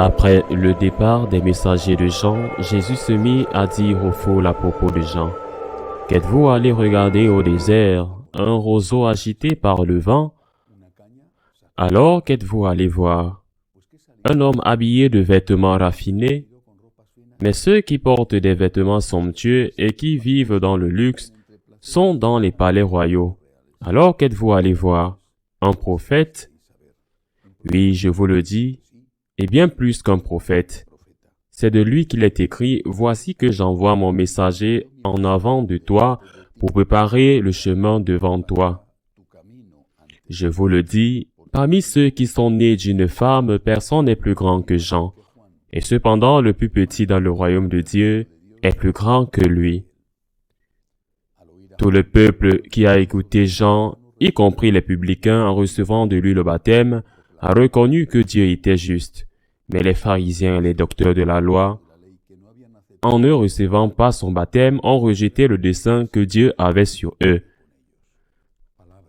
Après le départ des messagers de Jean, Jésus se mit à dire aux foules à propos de Jean: « Qu'êtes-vous allés regarder au désert, un roseau agité par le vent? Alors qu'êtes-vous allés voir? Un homme habillé de vêtements raffinés? Mais ceux qui portent des vêtements somptueux et qui vivent dans le luxe sont dans les palais royaux. Alors qu'êtes-vous allés voir? Un prophète? Oui, je vous le dis, et bien plus qu'un prophète. C'est de lui qu'il est écrit: « Voici que j'envoie mon messager en avant de toi pour préparer le chemin devant toi. » Je vous le dis, parmi ceux qui sont nés d'une femme, personne n'est plus grand que Jean. Et cependant, le plus petit dans le royaume de Dieu est plus grand que lui. Tout le peuple qui a écouté Jean, y compris les publicains, en recevant de lui le baptême, a reconnu que Dieu était juste. Mais les pharisiens et les docteurs de la loi, en ne recevant pas son baptême, ont rejeté le dessein que Dieu avait sur eux.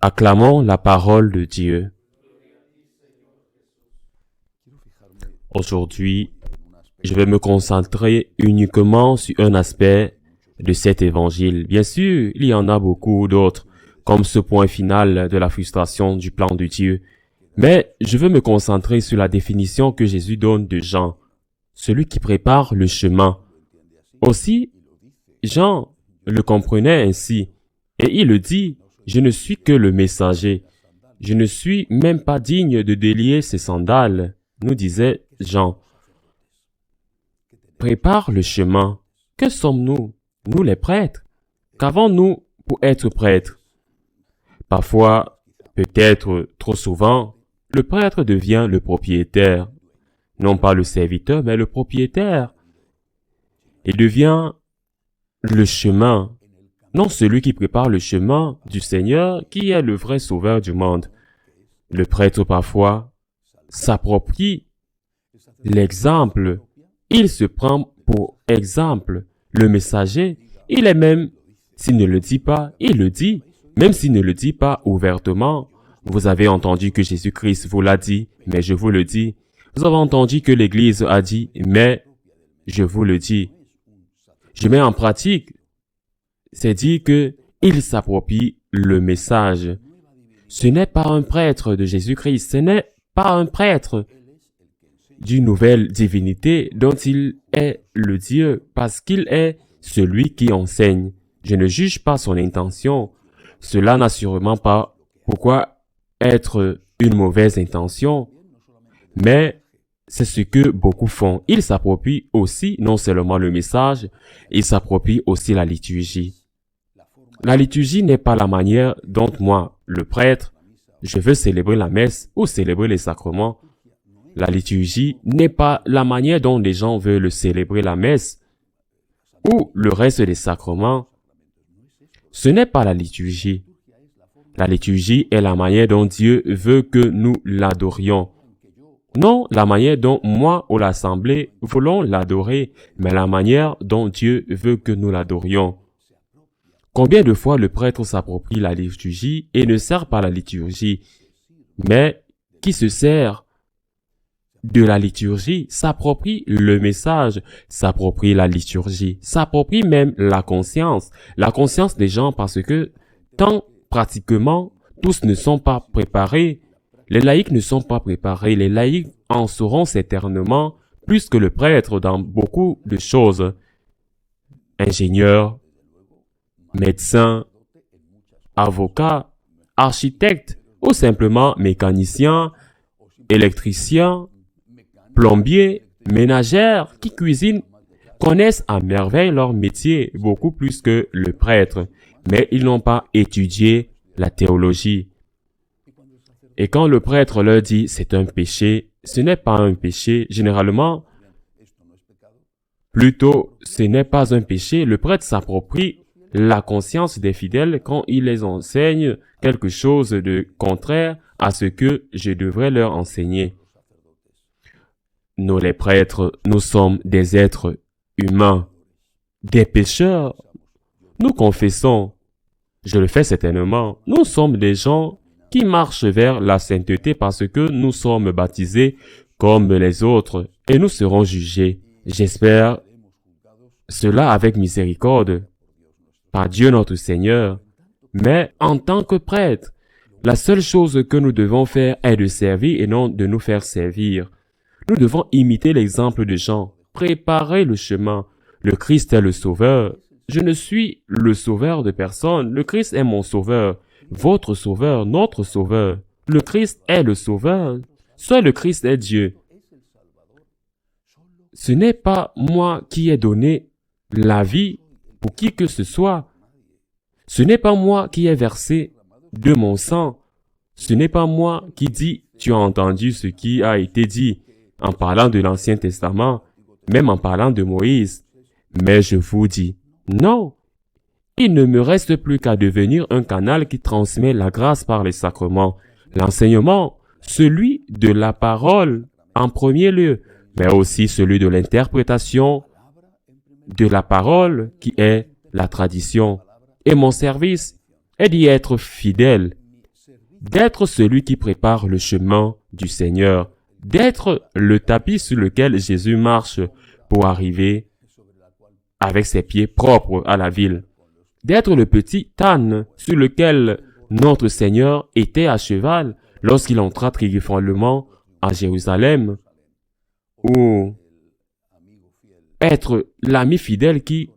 Acclamons la parole de Dieu. Aujourd'hui, je vais me concentrer uniquement sur un aspect de cet évangile. Bien sûr, il y en a beaucoup d'autres, comme ce point final de la frustration du plan de Dieu. Mais je veux me concentrer sur la définition que Jésus donne de Jean, celui qui prépare le chemin. Aussi, Jean le comprenait ainsi, et il le dit: « Je ne suis que le messager. Je ne suis même pas digne de délier ses sandales, » nous disait Jean. Prépare le chemin. Que sommes-nous, nous les prêtres? Qu'avons-nous pour être prêtres? Parfois, peut-être trop souvent, le prêtre devient le propriétaire. Non pas le serviteur, mais le propriétaire. Il devient le chemin, non celui qui prépare le chemin du Seigneur, qui est le vrai sauveur du monde. Le prêtre, parfois, s'approprie l'exemple. Il se prend pour exemple le messager. Il est même, s'il ne le dit pas, il le dit. Même s'il ne le dit pas ouvertement. Vous avez entendu que Jésus-Christ vous l'a dit, mais je vous le dis. Vous avez entendu que l'Église a dit, mais je vous le dis. Je mets en pratique. C'est dire que il s'approprie le message. Ce n'est pas un prêtre de Jésus-Christ, ce n'est pas un prêtre d'une nouvelle divinité dont il est le Dieu, parce qu'il est celui qui enseigne. Je ne juge pas son intention. Cela n'a sûrement pas pourquoi être une mauvaise intention, mais c'est ce que beaucoup font. Ils s'approprient aussi non seulement le message, ils s'approprient aussi la liturgie. La liturgie n'est pas la manière dont moi, le prêtre, je veux célébrer la messe ou célébrer les sacrements. La liturgie n'est pas la manière dont les gens veulent célébrer la messe ou le reste des sacrements. Ce n'est pas la liturgie. La liturgie est la manière dont Dieu veut que nous l'adorions. Non la manière dont moi ou l'Assemblée voulons l'adorer, mais la manière dont Dieu veut que nous l'adorions. Combien de fois le prêtre s'approprie la liturgie et ne sert pas la liturgie, mais qui se sert de la liturgie, s'approprie le message, s'approprie la liturgie, s'approprie même la conscience des gens, parce que tant pratiquement tous ne sont pas préparés, les laïcs ne sont pas préparés, les laïcs en sauront certainement plus que le prêtre dans beaucoup de choses. Ingénieurs, médecins, avocats, architectes ou simplement mécaniciens, électriciens, plombiers, ménagères qui cuisinent, connaissent à merveille leur métier beaucoup plus que le prêtre, mais ils n'ont pas étudié la théologie. Et quand le prêtre leur dit c'est un péché, ce n'est pas un péché. Généralement, plutôt, ce n'est pas un péché. Le prêtre s'approprie la conscience des fidèles quand il les enseigne quelque chose de contraire à ce que je devrais leur enseigner. Nous les prêtres, nous sommes des êtres humains, des pécheurs. Nous confessons, je le fais certainement, nous sommes des gens qui marchent vers la sainteté parce que nous sommes baptisés comme les autres. et nous serons jugés. J'espère cela avec miséricorde par Dieu notre Seigneur. Mais en tant que prêtre, la seule chose que nous devons faire est de servir et non de nous faire servir. Nous devons imiter l'exemple de Jean, préparer le chemin. Le Christ est le sauveur. Je ne suis le sauveur de personne. Le Christ est mon sauveur, votre sauveur, notre sauveur. Le Christ est le sauveur. Seul le Christ est Dieu. Ce n'est pas moi qui ai donné la vie pour qui que ce soit. Ce n'est pas moi qui ai versé de mon sang. Ce n'est pas moi qui dis, tu as entendu ce qui a été dit en parlant de l'Ancien Testament, même en parlant de Moïse. Mais je vous dis, non, il ne me reste plus qu'à devenir un canal qui transmet la grâce par les sacrements, l'enseignement, celui de la parole en premier lieu, mais aussi celui de l'interprétation de la parole qui est la tradition. Et mon service est d'y être fidèle, d'être celui qui prépare le chemin du Seigneur, d'être le tapis sur lequel Jésus marche pour arriver avec ses pieds propres à la ville, d'être le petit âne sur lequel notre Seigneur était à cheval lorsqu'il entra triomphalement à Jérusalem, ou être l'ami fidèle qui,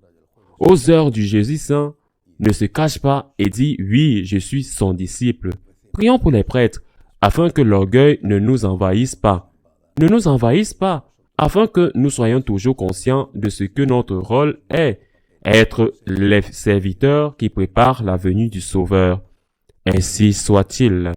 aux heures du Jésus saint, ne se cache pas et dit « Oui, je suis son disciple ». Prions pour les prêtres, afin que l'orgueil ne nous envahisse pas. Ne nous envahisse pas, afin que nous soyons toujours conscients de ce que notre rôle est, être les serviteurs qui préparent la venue du Sauveur. Ainsi soit-il.